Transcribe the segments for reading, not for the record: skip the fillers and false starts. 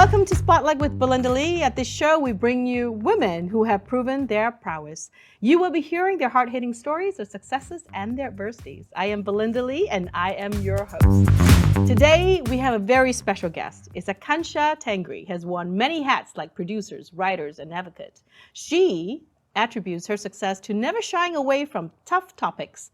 Welcome to Spotlight with Belinda Lee. At this show, we bring you women who have proven their prowess. You will be hearing their hard-hitting stories, their successes, and their adversities. I am Belinda Lee, and I am your host. Today, we have a very special guest. It's Aakanksha Tangri, has worn many hats like producers, writers, and advocate. She attributes her success to never shying away from tough topics.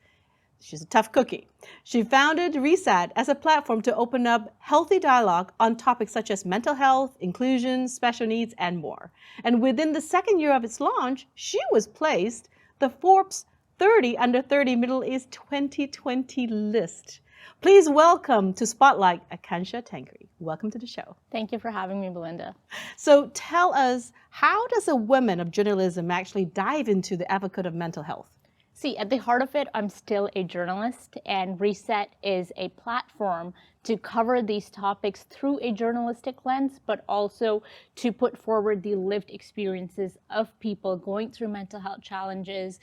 She's a tough cookie. She founded Reset as a platform to open up healthy dialogue on topics such as mental health, inclusion, special needs, and more. And within the second year of its launch, she was placed the Forbes 30 Under 30 Middle East 2020 list. Please welcome to Spotlight, Aakanksha Tangri. Welcome to the show. Thank you for having me, Belinda. So tell us, how does a woman of journalism actually dive into the advocate of mental health? See, at the heart of it, I'm still a journalist, and Reset is a platform to cover these topics through a journalistic lens, but also to put forward the lived experiences of people going through mental health challenges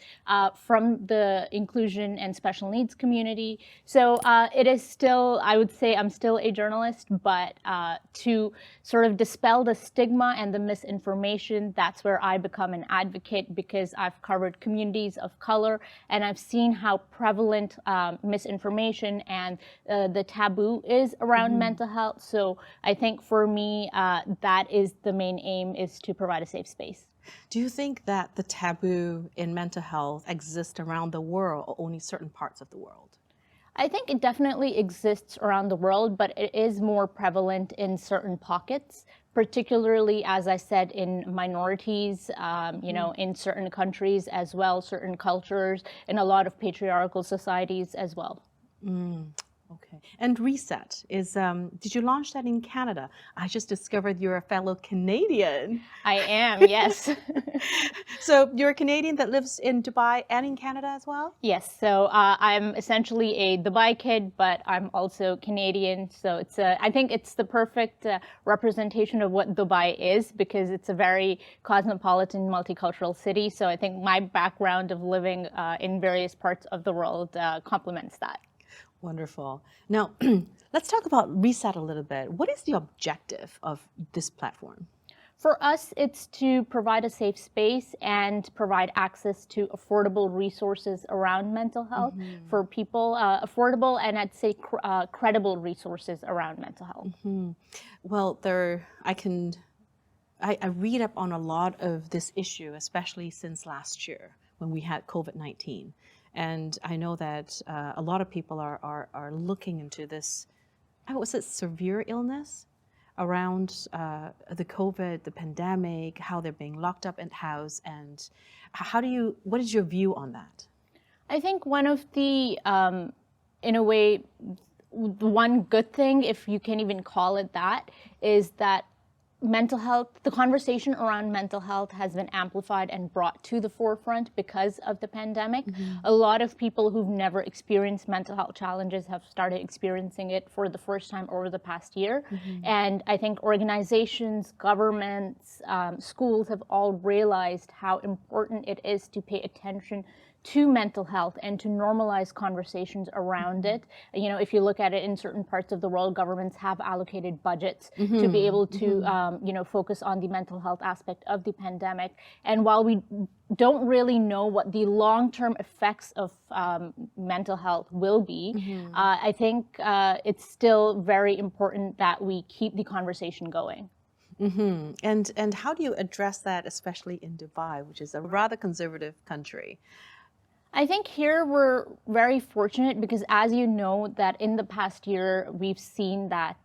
from the inclusion and special needs community. So it is still, I would say I'm still a journalist, but to sort of dispel the stigma and the misinformation, that's where I become an advocate, because I've covered communities of color and I've seen how prevalent misinformation and the taboo is around mental health. So I think for me, that is the main aim, is to provide a safe space. Do you think that the taboo in mental health exists around the world or only certain parts of the world? I think it definitely exists around the world, but it is more prevalent in certain pockets, particularly, as I said, in minorities, in certain countries as well, certain cultures, in a lot of patriarchal societies as well. Okay. And Reset is, did you launch that in Canada? I just discovered you're a fellow Canadian. I am, yes. So you're a Canadian that lives in Dubai and in Canada as well? Yes, so I'm essentially a Dubai kid, but I'm also Canadian. So it's I think it's the perfect representation of what Dubai is, because it's a very cosmopolitan, multicultural city. So I think my background of living in various parts of the world complements that. Wonderful. Now, let's talk about Reset a little bit. What is the objective of this platform? For us, it's to provide a safe space and provide access to affordable resources around mental health for people, affordable and I'd say credible resources around mental health. Well, I read up on a lot of this issue, especially since last year when we had COVID-19. And I know that a lot of people are looking into this, was it severe illness around the COVID, the pandemic, how they're being locked up in house, and what is your view on that? I think one of the, in a way, one good thing, if you can even call it that, is that mental health, the conversation around mental health has been amplified and brought to the forefront because of the pandemic. A lot of people who've never experienced mental health challenges have started experiencing it for the first time over the past year. And I think organizations, governments, schools have all realized how important it is to pay attention to mental health and to normalize conversations around it. You know, if you look at it in certain parts of the world, governments have allocated budgets to be able to, focus on the mental health aspect of the pandemic. And while we don't really know what the long-term effects of mental health will be, I think it's still very important that we keep the conversation going. And how do you address that, especially in Dubai, which is a rather conservative country? I think here we're very fortunate because, as you know, that in the past year, we've seen that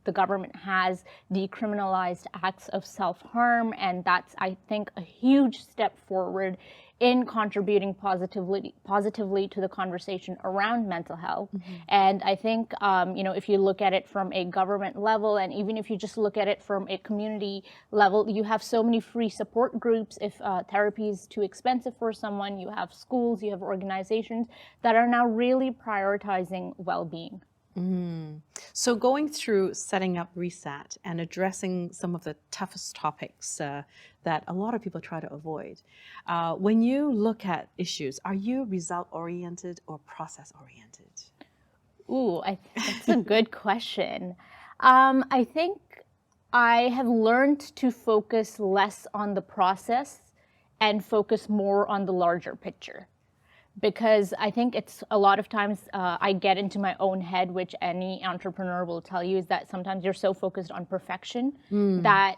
the government has decriminalized acts of self-harm, and that's, I think, a huge step forward in contributing positively to the conversation around mental health. And I think, if you look at it from a government level, and even if you just look at it from a community level, you have so many free support groups. If therapy is too expensive for someone, you have schools, you have organizations that are now really prioritizing well-being. So going through setting up Reset and addressing some of the toughest topics that a lot of people try to avoid, when you look at issues, are you result-oriented or process-oriented? Ooh, that's a good question. I think I have learned to focus less on the process and focus more on the larger picture. Because I think it's a lot of times I get into my own head, which any entrepreneur will tell you, is that sometimes you're so focused on perfection that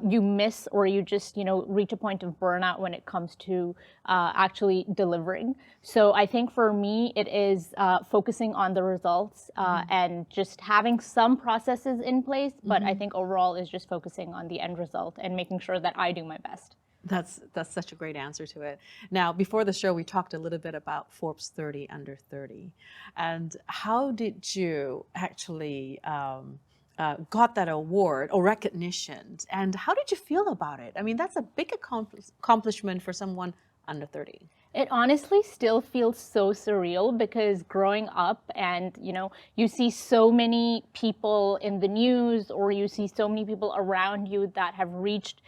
you miss, or you just reach a point of burnout when it comes to actually delivering. So I think for me it is focusing on the results and just having some processes in place, but I think overall is just focusing on the end result and making sure that I do my best. That's such a great answer to it. Now, before the show, we talked a little bit about Forbes 30 under 30, and how did you actually got that award or recognition, and how did you feel about it? I mean, that's a big accomplishment for someone under 30. It honestly still feels so surreal, because growing up and you see so many people in the news, or you see so many people around you that have reached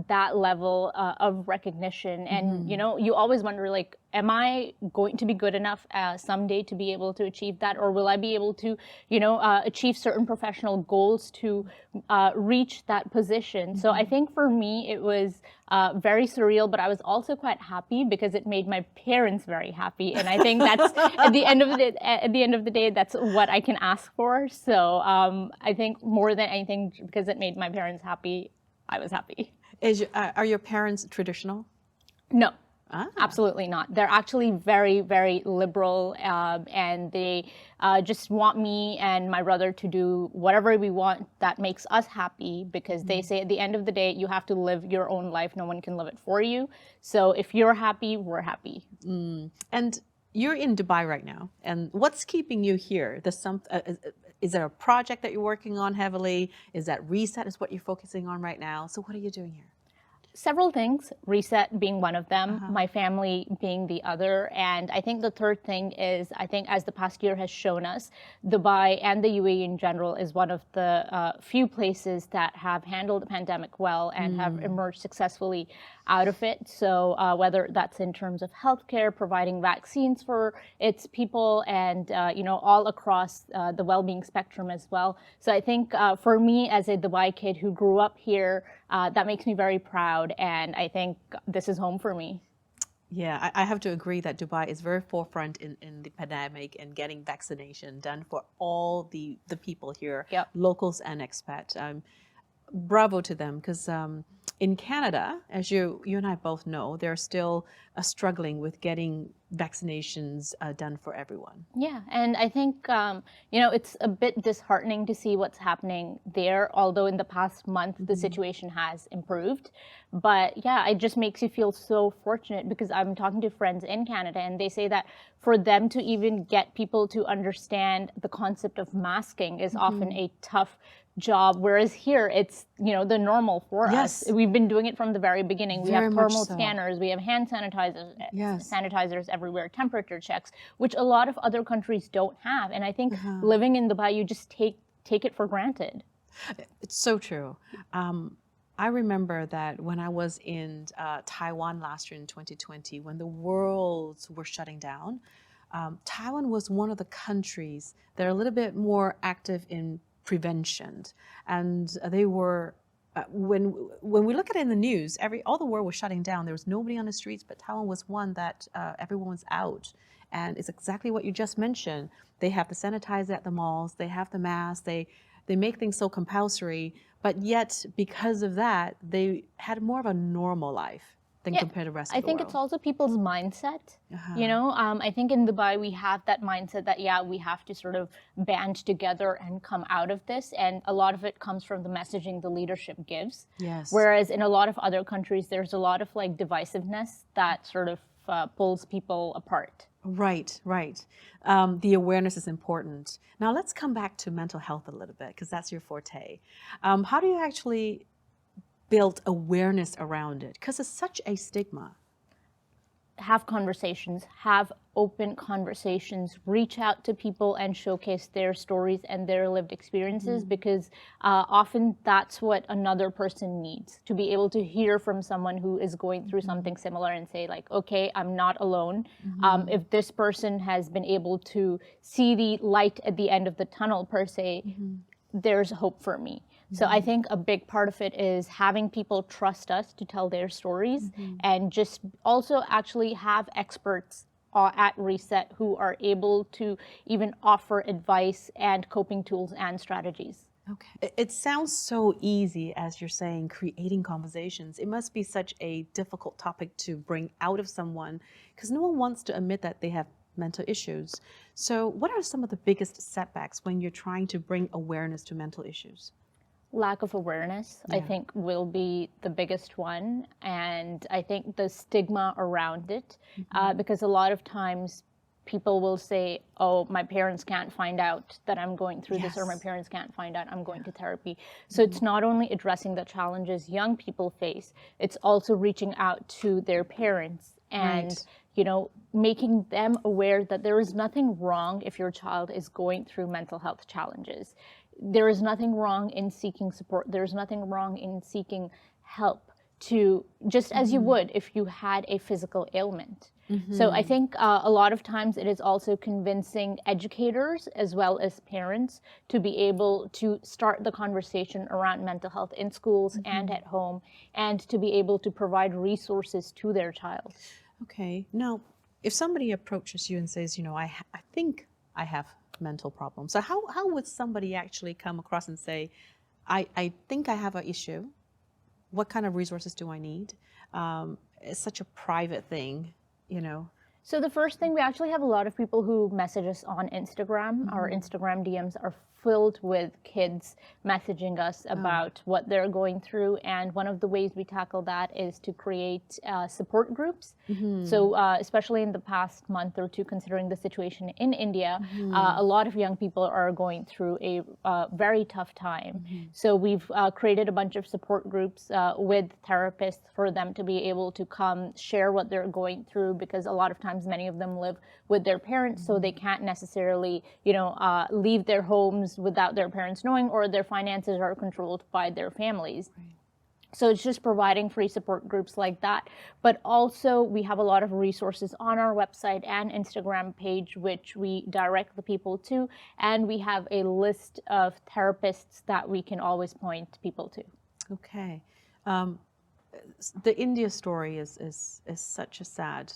that level of recognition, and you always wonder, like, am I going to be good enough someday to be able to achieve that, or will I be able to achieve certain professional goals to reach that position? So I think for me it was very surreal, but I was also quite happy because it made my parents very happy, and I think that's at the end of the day, that's what I can ask for. So I think more than anything, because it made my parents happy, I was happy. Are your parents traditional? No. Absolutely not. They're actually very, very liberal, and they just want me and my brother to do whatever we want that makes us happy, because they say at the end of the day, you have to live your own life. No one can live it for you. So if you're happy, we're happy. And you're in Dubai right now. And what's keeping you here? Is there a project that you're working on heavily? Is that reset is what you're focusing on right now? So what are you doing here? Several things, reset being one of them, my family being the other. And I think the third thing is, I think as the past year has shown us, Dubai and the UAE in general is one of the few places that have handled the pandemic well and have emerged successfully out of it. So whether that's in terms of healthcare, providing vaccines for its people, and all across the well-being spectrum as well. So I think for me as a Dubai kid who grew up here, that makes me very proud, and I think this is home for me. Yeah, I have to agree that Dubai is very forefront in the pandemic and getting vaccination done for all the people here, locals and expats. Bravo to them, because in Canada, as you and I both know, they're still struggling with getting vaccinations done for everyone. Yeah, and I think it's a bit disheartening to see what's happening there, although in the past month the situation has improved. But yeah, it just makes you feel so fortunate, because I'm talking to friends in Canada and they say that for them to even get people to understand the concept of masking is often a tough job, whereas here it's the normal for us. We've been doing it from the very beginning. We have thermal scanners, we have hand sanitizers everywhere, temperature checks, which a lot of other countries don't have. And I think living in Dubai, you just take it for granted. It's so true. I remember that when I was in Taiwan last year in 2020, when the worlds were shutting down, Taiwan was one of the countries that are a little bit more active in prevention, and they were when we look at it in the news, all the world was shutting down. There was nobody on the streets, but Taiwan was one that everyone was out, and it's exactly what you just mentioned. They have the sanitizer at the malls, they have the masks, they make things so compulsory, but yet because of that, they had more of a normal life than compared to the rest of the world. I think it's also people's mindset. I think in Dubai we have that mindset that we have to sort of band together and come out of this, and a lot of it comes from the messaging the leadership gives. Whereas in a lot of other countries there's a lot of like divisiveness that sort of pulls people apart. Right. The awareness is important. Now let's come back to mental health a little bit, because that's your forte. How do you actually build awareness around it? Because it's such a stigma. Have conversations, have open conversations, reach out to people and showcase their stories and their lived experiences, because often that's what another person needs, to be able to hear from someone who is going through something similar and say like, okay, I'm not alone. If this person has been able to see the light at the end of the tunnel per se, there's hope for me. So I think a big part of it is having people trust us to tell their stories, and just also actually have experts at Reset who are able to even offer advice and coping tools and strategies. Okay. It sounds so easy, as you're saying, creating conversations. It must be such a difficult topic to bring out of someone, because no one wants to admit that they have mental issues. So what are some of the biggest setbacks when you're trying to bring awareness to mental issues? Lack of awareness, I think, will be the biggest one. And I think the stigma around it, because a lot of times people will say, oh, my parents can't find out that I'm going through this, or my parents can't find out I'm going to therapy. So it's not only addressing the challenges young people face, it's also reaching out to their parents and you know, making them aware that there is nothing wrong if your child is going through mental health challenges. There is nothing wrong in seeking support. There's nothing wrong in seeking help, to just as you would if you had a physical ailment. So I think a lot of times it is also convincing educators as well as parents to be able to start the conversation around mental health in schools and at home, and to be able to provide resources to their child. Okay. Now, if somebody approaches you and says, you know, I think I have mental problems. So how would somebody actually come across and say, I think I have an issue. What kind of resources do I need? It's such a private thing, you know. So the first thing, we actually have a lot of people who message us on Instagram. Our Instagram DMs are filled with kids messaging us about what they're going through. And one of the ways we tackle that is to create support groups. So especially in the past month or two, considering the situation in India, a lot of young people are going through a very tough time. So we've created a bunch of support groups with therapists for them to be able to come share what they're going through, because a lot of times many of them live with their parents, so they can't necessarily, you know, leave their homes without their parents knowing, or their finances are controlled by their families. So it's just providing free support groups like that. But also we have a lot of resources on our website and Instagram page, which we direct the people to. And we have a list of therapists that we can always point people to. Okay. The India story is such a sad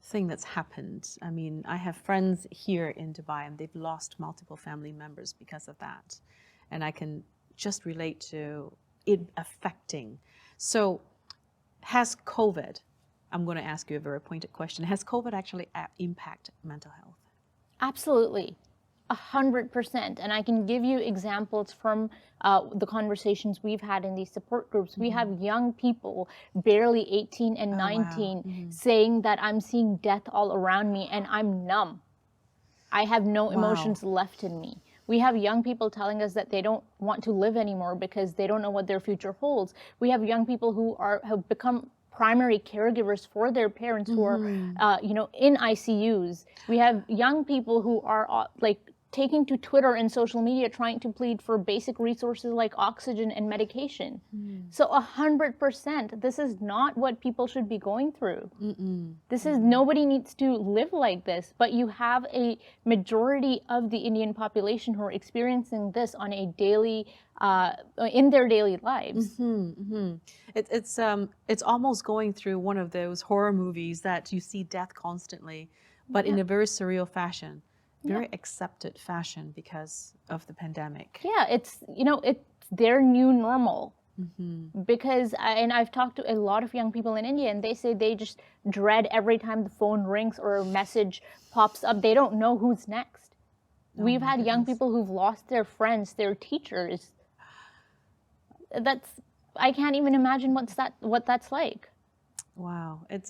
thing that's happened. I mean, I have friends here in Dubai, and they've lost multiple family members because of that. And I can just relate to it affecting. So has COVID, I'm going to ask you a very pointed question, has COVID actually impacted mental health? Absolutely. 100%. And I can give you examples from the conversations we've had in these support groups. We have young people, barely 18 and 19, saying that I'm seeing death all around me and I'm numb. I have no emotions left in me. We have young people telling us that they don't want to live anymore because they don't know what their future holds. We have young people who have become primary caregivers for their parents who are, you know, in ICUs. We have young people who are like taking to Twitter and social media trying to plead for basic resources like oxygen and medication. So 100%, this is not what people should be going through. This is, nobody needs to live like this, but you have a majority of the Indian population who are experiencing this on a daily, in their daily lives. It's almost going through one of those horror movies that you see death constantly, but in a very surreal fashion. Very accepted fashion because of the pandemic. Yeah, it's, you know, it's their new normal. Because, and I've talked to a lot of young people in India, and they say they just dread every time the phone rings or a message pops up. They don't know who's next. We've had young people who've lost their friends, their teachers. That's, I can't even imagine what that's like. Wow, it's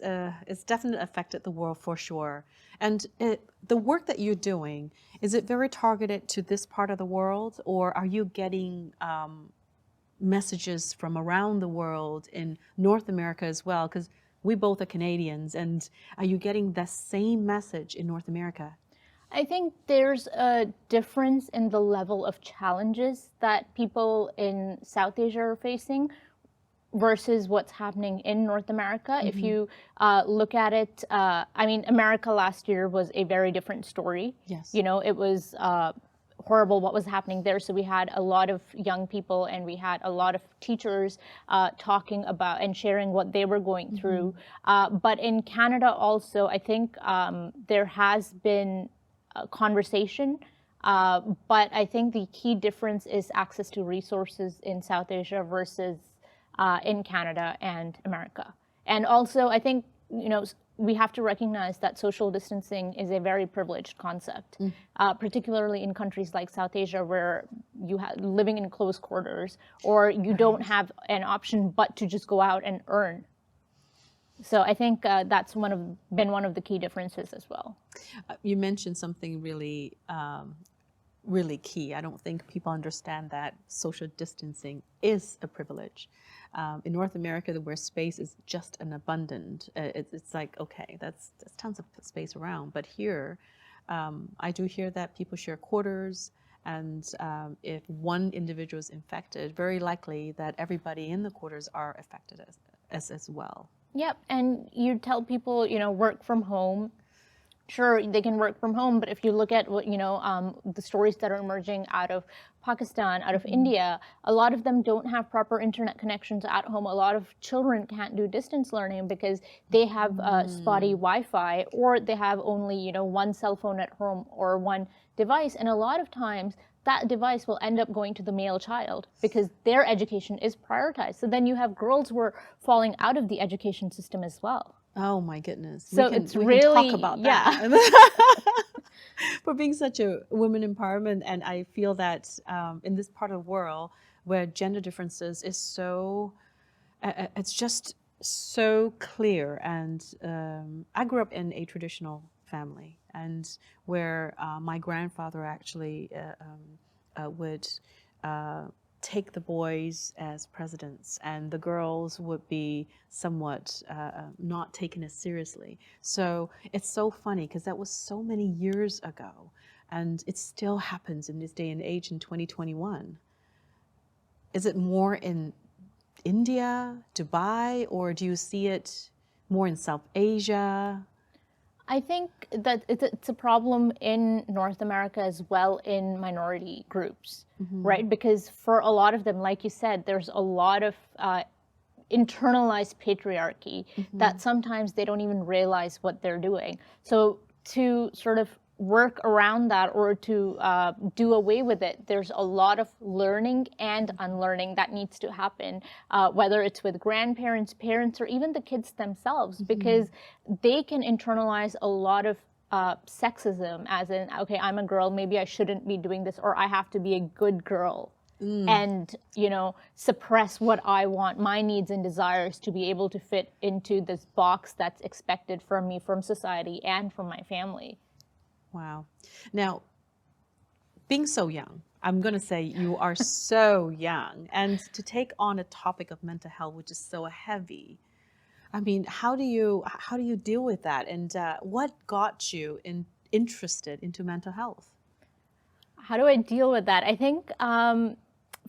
definitely affected the world for sure. And the work that you're doing, is it very targeted to this part of the world, or are you getting messages from around the world in North America as well? Because we both are Canadians, and are you getting the same message in North America? I think there's a difference in the level of challenges that people in South Asia are facing versus what's happening in North America. If you look at it, I mean, America last year was a very different story. Yes. You know, it was horrible what was happening there. So we had a lot of young people and we had a lot of teachers talking about and sharing what they were going through. But in Canada also, I think there has been a conversation, but I think the key difference is access to resources in South Asia versus in Canada and America. And also, I think, we have to recognize that social distancing is a very privileged concept, particularly in countries like South Asia where you have living in close quarters, or you don't have an option but to just go out and earn. So I think that's been one of the key differences as well. You mentioned something really, really key. I don't think people understand that social distancing is a privilege. In North America, where space is just an abundant, it's like, okay, that's tons of space around. But here, I do hear that people share quarters, and if one individual is infected, very likely that everybody in the quarters are affected as well. Yep, and you tell people, work from home. Sure, they can work from home, but if you look at what the stories that are emerging out of Pakistan, out of India, a lot of them don't have proper internet connections at home. A lot of children can't do distance learning because they have spotty Wi-Fi, or they have only one cell phone at home or one device, and a lot of times that device will end up going to the male child because their education is prioritized. So then you have girls who are falling out of the education system as well. Oh my goodness. So we really, can talk about that. For being such a women empowerment, and I feel that in this part of the world where gender differences is so, it's just so clear. And I grew up in a traditional family, and where my grandfather actually would take the boys as presidents, and the girls would be somewhat not taken as seriously. So it's so funny because that was so many years ago, and it still happens in this day and age in 2021. Is it more in India, Dubai, or do you see it more in South Asia? I think that it's a problem in North America as well, in minority groups, right? Because for a lot of them, like you said, there's a lot of internalized patriarchy that sometimes they don't even realize what they're doing. So to sort of work around that, or to do away with it, there's a lot of learning and unlearning that needs to happen, whether it's with grandparents, parents, or even the kids themselves, because they can internalize a lot of sexism, as in, okay, I'm a girl, maybe I shouldn't be doing this, or I have to be a good girl. And suppress what I want, my needs and desires, to be able to fit into this box that's expected from me, from society, and from my family. Wow. Now, being so young, I'm going to say you are so young, and to take on a topic of mental health, which is so heavy. I mean, how do you deal with that? And what got you interested into mental health? How do I deal with that? I think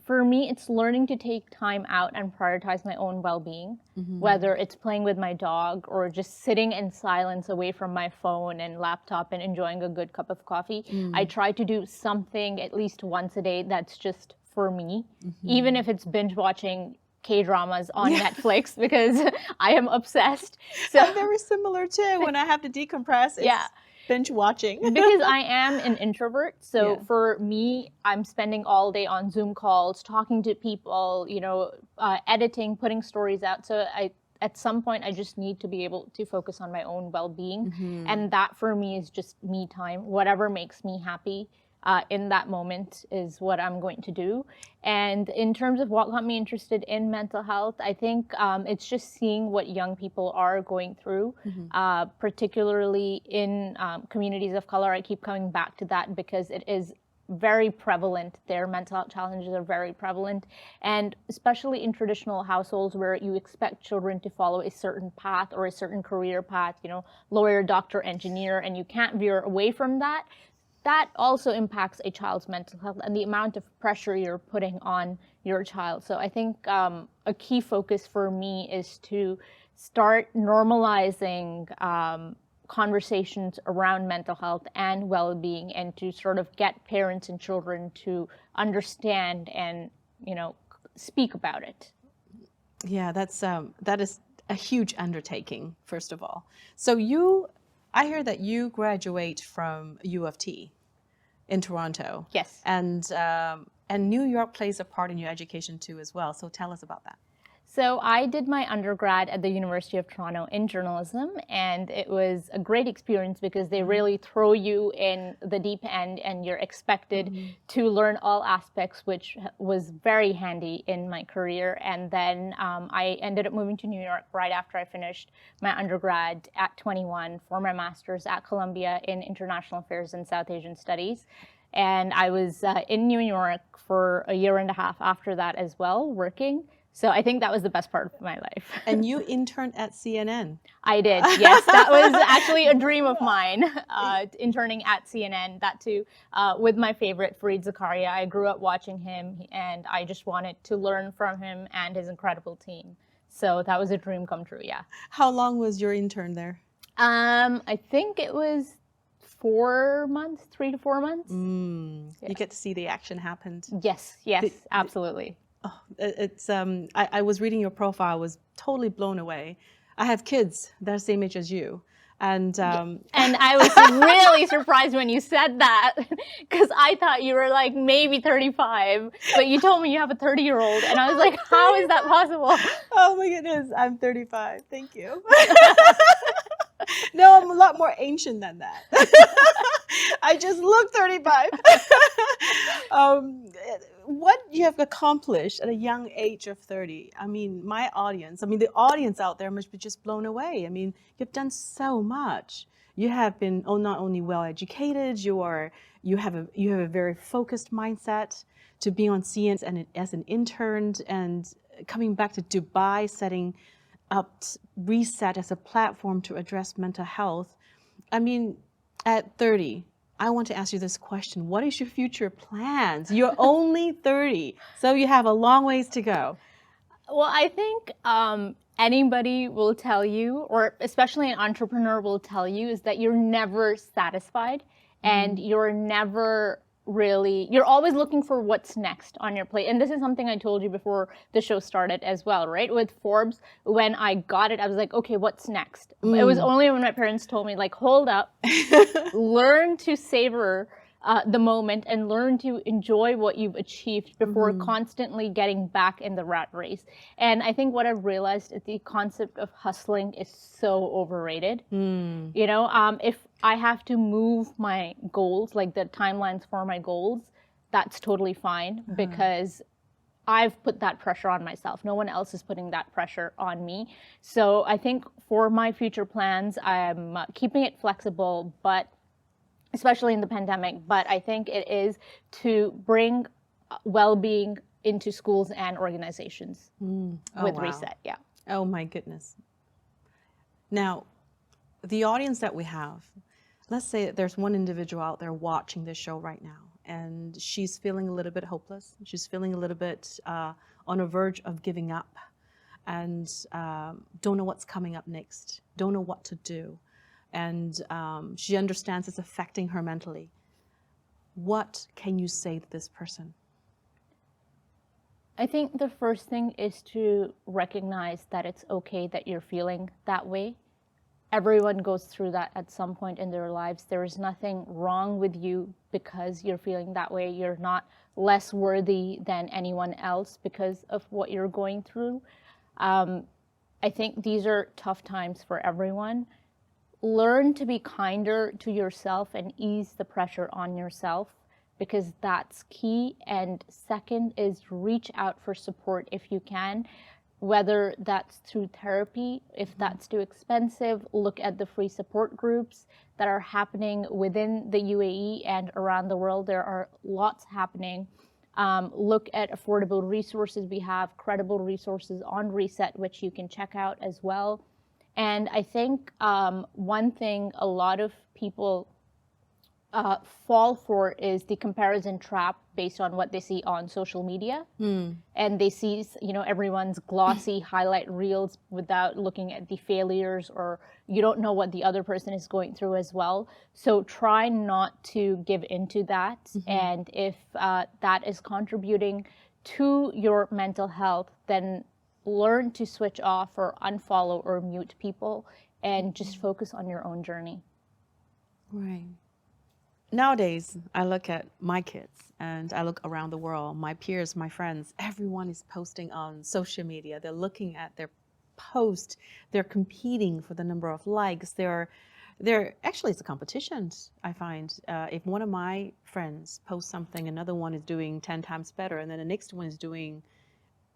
for me, it's learning to take time out and prioritize my own well-being, whether it's playing with my dog or just sitting in silence away from my phone and laptop and enjoying a good cup of coffee. I try to do something at least once a day that's just for me, even if it's binge watching K-dramas on Netflix, because I am obsessed. So I'm very similar too. When I have to decompress, it's binge watching. Because I am an introvert, so for me, I'm spending all day on Zoom calls, talking to people, editing, putting stories out. So at some point, I just need to be able to focus on my own well-being, and that for me is just me time. Whatever makes me happy in that moment is what I'm going to do. And in terms of what got me interested in mental health, I think it's just seeing what young people are going through, particularly in communities of color. I keep coming back to that because it is very prevalent. Their mental health challenges are very prevalent, and especially in traditional households where you expect children to follow a certain path or a certain career path, lawyer, doctor, engineer, and you can't veer away from that. That also impacts a child's mental health and the amount of pressure you're putting on your child. So I think a key focus for me is to start normalizing conversations around mental health and well-being, and to sort of get parents and children to understand and, you know, speak about it. Yeah, that is a huge undertaking, first of all. So I hear that you graduate from U of T in Toronto. Yes. And New York plays a part in your education too as well. So tell us about that. So I did my undergrad at the University of Toronto in journalism, and it was a great experience because they really throw you in the deep end and you're expected to learn all aspects, which was very handy in my career. And then I ended up moving to New York right after I finished my undergrad at 21 for my master's at Columbia in International Affairs and South Asian Studies. And I was in New York for a year and a half after that as well, working. So I think that was the best part of my life. And you interned at CNN. I did, yes. That was actually a dream of mine, interning at CNN, that too, with my favorite, Fareed Zakaria. I grew up watching him, and I just wanted to learn from him and his incredible team. So that was a dream come true, yeah. How long was your intern there? I think it was 4 months, 3 to 4 months. Yeah. You get to see the action happen. Yes, absolutely. Oh, it's I was reading your profile. I was totally blown away. I have kids that are the same age as you, and I was really surprised when you said that, because I thought you were like maybe 35, but you told me you have a 30-year-old, and I was like, how is that possible? Oh my goodness, I'm 35. Thank you. No, I'm a lot more ancient than that. I just look 35. What you have accomplished at a young age of 30, I mean, the audience out there must be just blown away. I mean, you've done so much. You have been not only well educated, you have a very focused mindset to be on CNN and as an intern, and coming back to Dubai, setting up Reset as a platform to address mental health. I mean, at 30, I want to ask you this question. What is your future plans? You're only 30, so you have a long ways to go. Well, I think anybody will tell you, or especially an entrepreneur will tell you, is that you're never satisfied, and you're always looking for what's next on your plate. And this is something I told you before the show started as well, right? With Forbes, when I got it, I was like, okay, what's next? It was only when my parents told me, like, hold up, learn to savor the moment and learn to enjoy what you've achieved before constantly getting back in the rat race. And I think what I've realized is the concept of hustling is so overrated. You know, if I have to move my goals, like the timelines for my goals, that's totally fine, because I've put that pressure on myself. No one else is putting that pressure on me. So I think for my future plans, I'm keeping it flexible, but especially in the pandemic, but I think it is to bring well-being into schools and organizations with Reset, yeah. Oh my goodness. Now, the audience that we have, let's say that there's one individual out there watching this show right now, and she's feeling a little bit hopeless. She's feeling a little bit on a verge of giving up, and don't know what's coming up next, don't know what to do. And she understands it's affecting her mentally. What can you say to this person? I think the first thing is to recognize that it's okay that you're feeling that way. Everyone goes through that at some point in their lives. There is nothing wrong with you because you're feeling that way. You're not less worthy than anyone else because of what you're going through. I think these are tough times for everyone. Learn to be kinder to yourself and ease the pressure on yourself, because that's key. And second is reach out for support if you can, whether that's through therapy. If that's too expensive, look at the free support groups that are happening within the UAE and around the world. There are lots happening. Look at affordable resources. We have credible resources on Reset, which you can check out as well. And I think one thing a lot of people fall for is the comparison trap based on what they see on social media. And they see, everyone's glossy highlight reels without looking at the failures, or you don't know what the other person is going through as well. So try not to give into that. And if that is contributing to your mental health, then learn to switch off or unfollow or mute people and just focus on your own journey. Right. Nowadays, I look at my kids and I look around the world, my peers, my friends, everyone is posting on social media. They're looking at their post. They're competing for the number of likes. They're actually, it's a competition, I find. If one of my friends posts something, another one is doing 10 times better, and then the next one is doing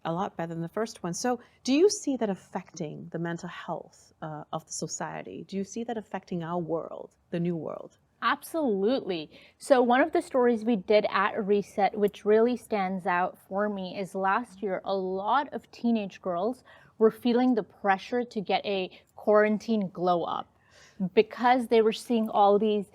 a lot better than the first one. So do you see that affecting the mental health of the society? Do you see that affecting our world, the new world? Absolutely. So one of the stories we did at Reset, which really stands out for me, is last year, a lot of teenage girls were feeling the pressure to get a quarantine glow up, because they were seeing all these,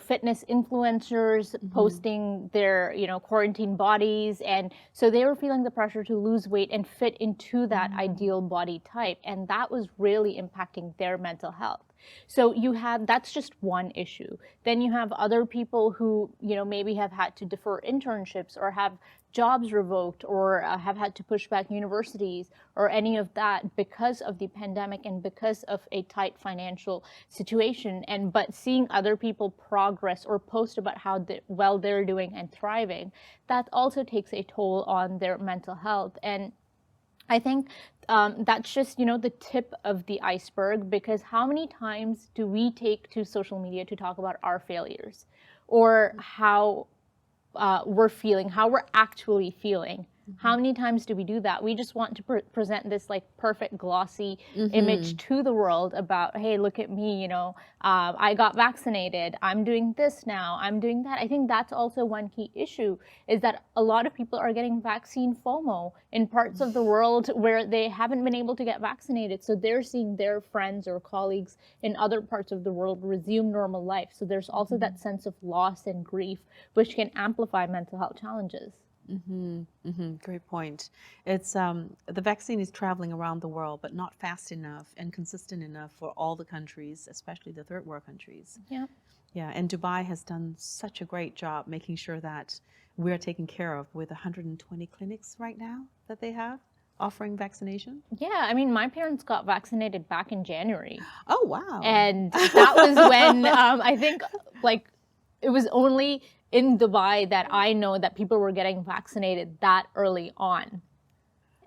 fitness influencers posting their, quarantine bodies. And so they were feeling the pressure to lose weight and fit into that ideal body type. And that was really impacting their mental health. So that's just one issue. Then you have other people who, maybe have had to defer internships or have jobs revoked or have had to push back universities or any of that because of the pandemic and because of a tight financial situation. But seeing other people progress or post about how well they're doing and thriving, that also takes a toll on their mental health. And I think that's just, the tip of the iceberg, because how many times do we take to social media to talk about our failures or how we're feeling, how we're actually feeling? How many times do we do that? We just want to present this like perfect glossy image to the world about, hey, look at me, I got vaccinated, I'm doing this now, I'm doing that. I think that's also one key issue, is that a lot of people are getting vaccine FOMO in parts of the world where they haven't been able to get vaccinated. So they're seeing their friends or colleagues in other parts of the world resume normal life. So there's also that sense of loss and grief, which can amplify mental health challenges. Great point. It's the vaccine is traveling around the world, but not fast enough and consistent enough for all the countries, especially the third world countries. Yeah. Yeah, and Dubai has done such a great job making sure that we're taken care of with 120 clinics right now that they have offering vaccination. Yeah, I mean, my parents got vaccinated back in January. Oh, wow. And that was when I think it was only in Dubai that I know that people were getting vaccinated that early on.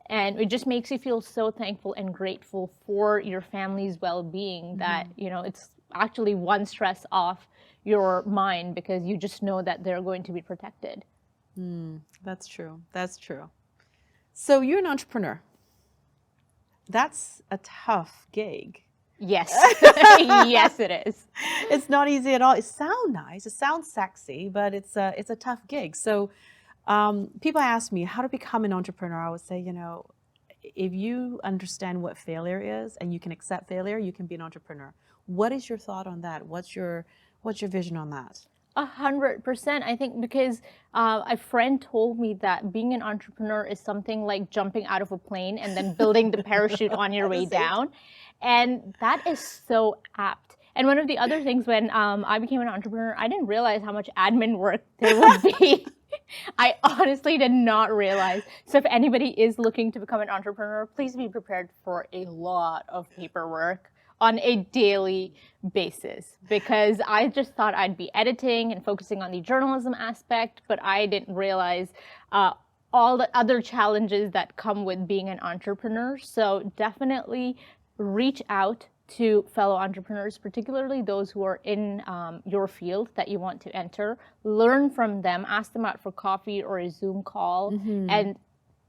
And it just makes you feel so thankful and grateful for your family's well-being that, it's actually one stress off your mind, because you just know that they're going to be protected. That's true. That's true. So you're an entrepreneur. That's a tough gig. Yes. Yes, it is. It's not easy at all. It sounds nice. It sounds sexy, but it's a tough gig. So people ask me how to become an entrepreneur. I would say, if you understand what failure is and you can accept failure, you can be an entrepreneur. What is your thought on that? What's your vision on that? 100%. I think because a friend told me that being an entrepreneur is something like jumping out of a plane and then building the parachute on your way down. And that is so apt. And one of the other things, when I became an entrepreneur, I didn't realize how much admin work there would be. I honestly did not realize. So if anybody is looking to become an entrepreneur, please be prepared for a lot of paperwork on a daily basis, because I just thought I'd be editing and focusing on the journalism aspect, but I didn't realize all the other challenges that come with being an entrepreneur. So definitely reach out to fellow entrepreneurs, particularly those who are in your field that you want to enter. Learn from them, ask them out for coffee or a Zoom call, and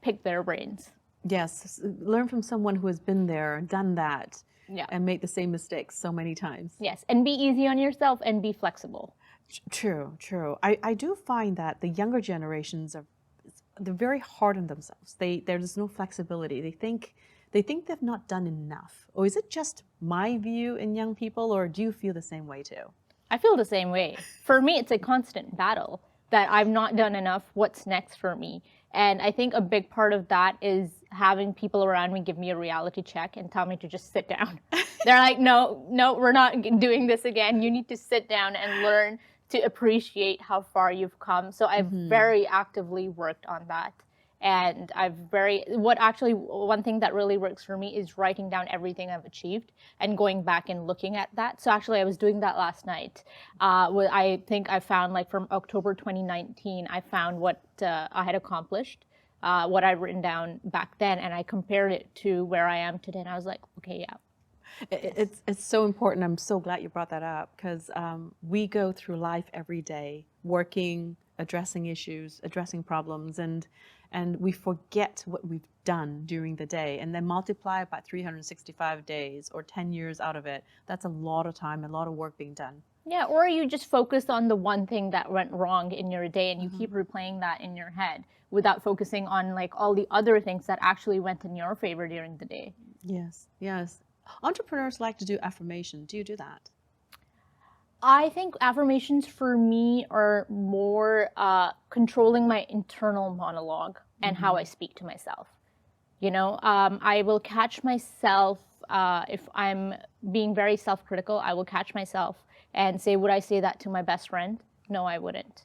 pick their brains. Yes, learn from someone who has been there, done that. Yeah. And make the same mistakes so many times. Yes, and be easy on yourself and be flexible. True. I do find that the younger generations they're very hard on themselves. There's no flexibility. They think they've not done enough. Or is it just my view in young people, or do you feel the same way too? I feel the same way. For me, it's a constant battle that I've not done enough. What's next for me? And I think a big part of that is having people around me give me a reality check and tell me to just sit down. They're like, no, we're not doing this again. You need to sit down and learn to appreciate how far you've come. So I've very actively worked on that. And one thing that really works for me is writing down everything I've achieved and going back and looking at that. So actually I was doing that last night. I think I found, like, from October 2019, I found what I had accomplished, what I'd written down back then, and I compared it to where I am today. And I was like, okay, yeah. It's so important. I'm so glad you brought that up, because we go through life every day, working, addressing issues, addressing problems, and we forget what we've done during the day, and then multiply by 365 days or 10 years out of it. That's a lot of time, a lot of work being done. Yeah, or you just focus on the one thing that went wrong in your day and you keep replaying that in your head without focusing on, like, all the other things that actually went in your favor during the day. Yes, yes. Entrepreneurs like to do affirmation. Do you do that? I think affirmations for me are more controlling my internal monologue and how I speak to myself. You know, I will catch myself, if I'm being very self-critical, I will catch myself and say, would I say that to my best friend? No, I wouldn't.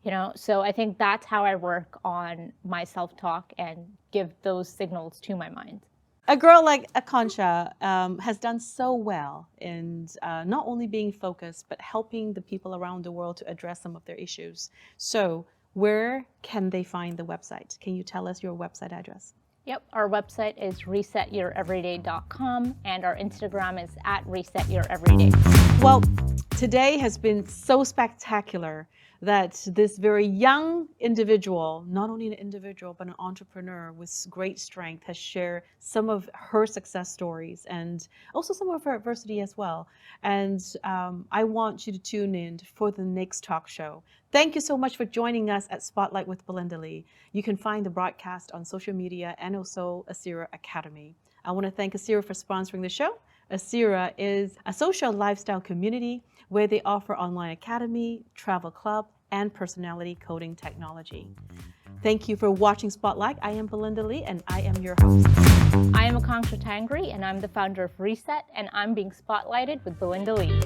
You know, so I think that's how I work on my self-talk and give those signals to my mind. A girl like Aakanksha has done so well in not only being focused, but helping the people around the world to address some of their issues. So where can they find the website? Can you tell us your website address? Yep, our website is resetyoureveryday.com, and our Instagram is @resetyoureveryday. Well, today has been so spectacular that this very young individual, not only an individual, but an entrepreneur with great strength, has shared some of her success stories and also some of her adversity as well. And I want you to tune in for the next talk show. Thank you so much for joining us at Spotlight with Belinda Lee. You can find the broadcast on social media and also Asira Academy. I want to thank Asira for sponsoring the show. Asira is a social lifestyle community where they offer online academy, travel club, and personality coding technology. Thank you for watching Spotlight. I am Belinda Lee, and I am your host. I am Aakanksha Tangri, and I'm the founder of Reset, and I'm being spotlighted with Belinda Lee.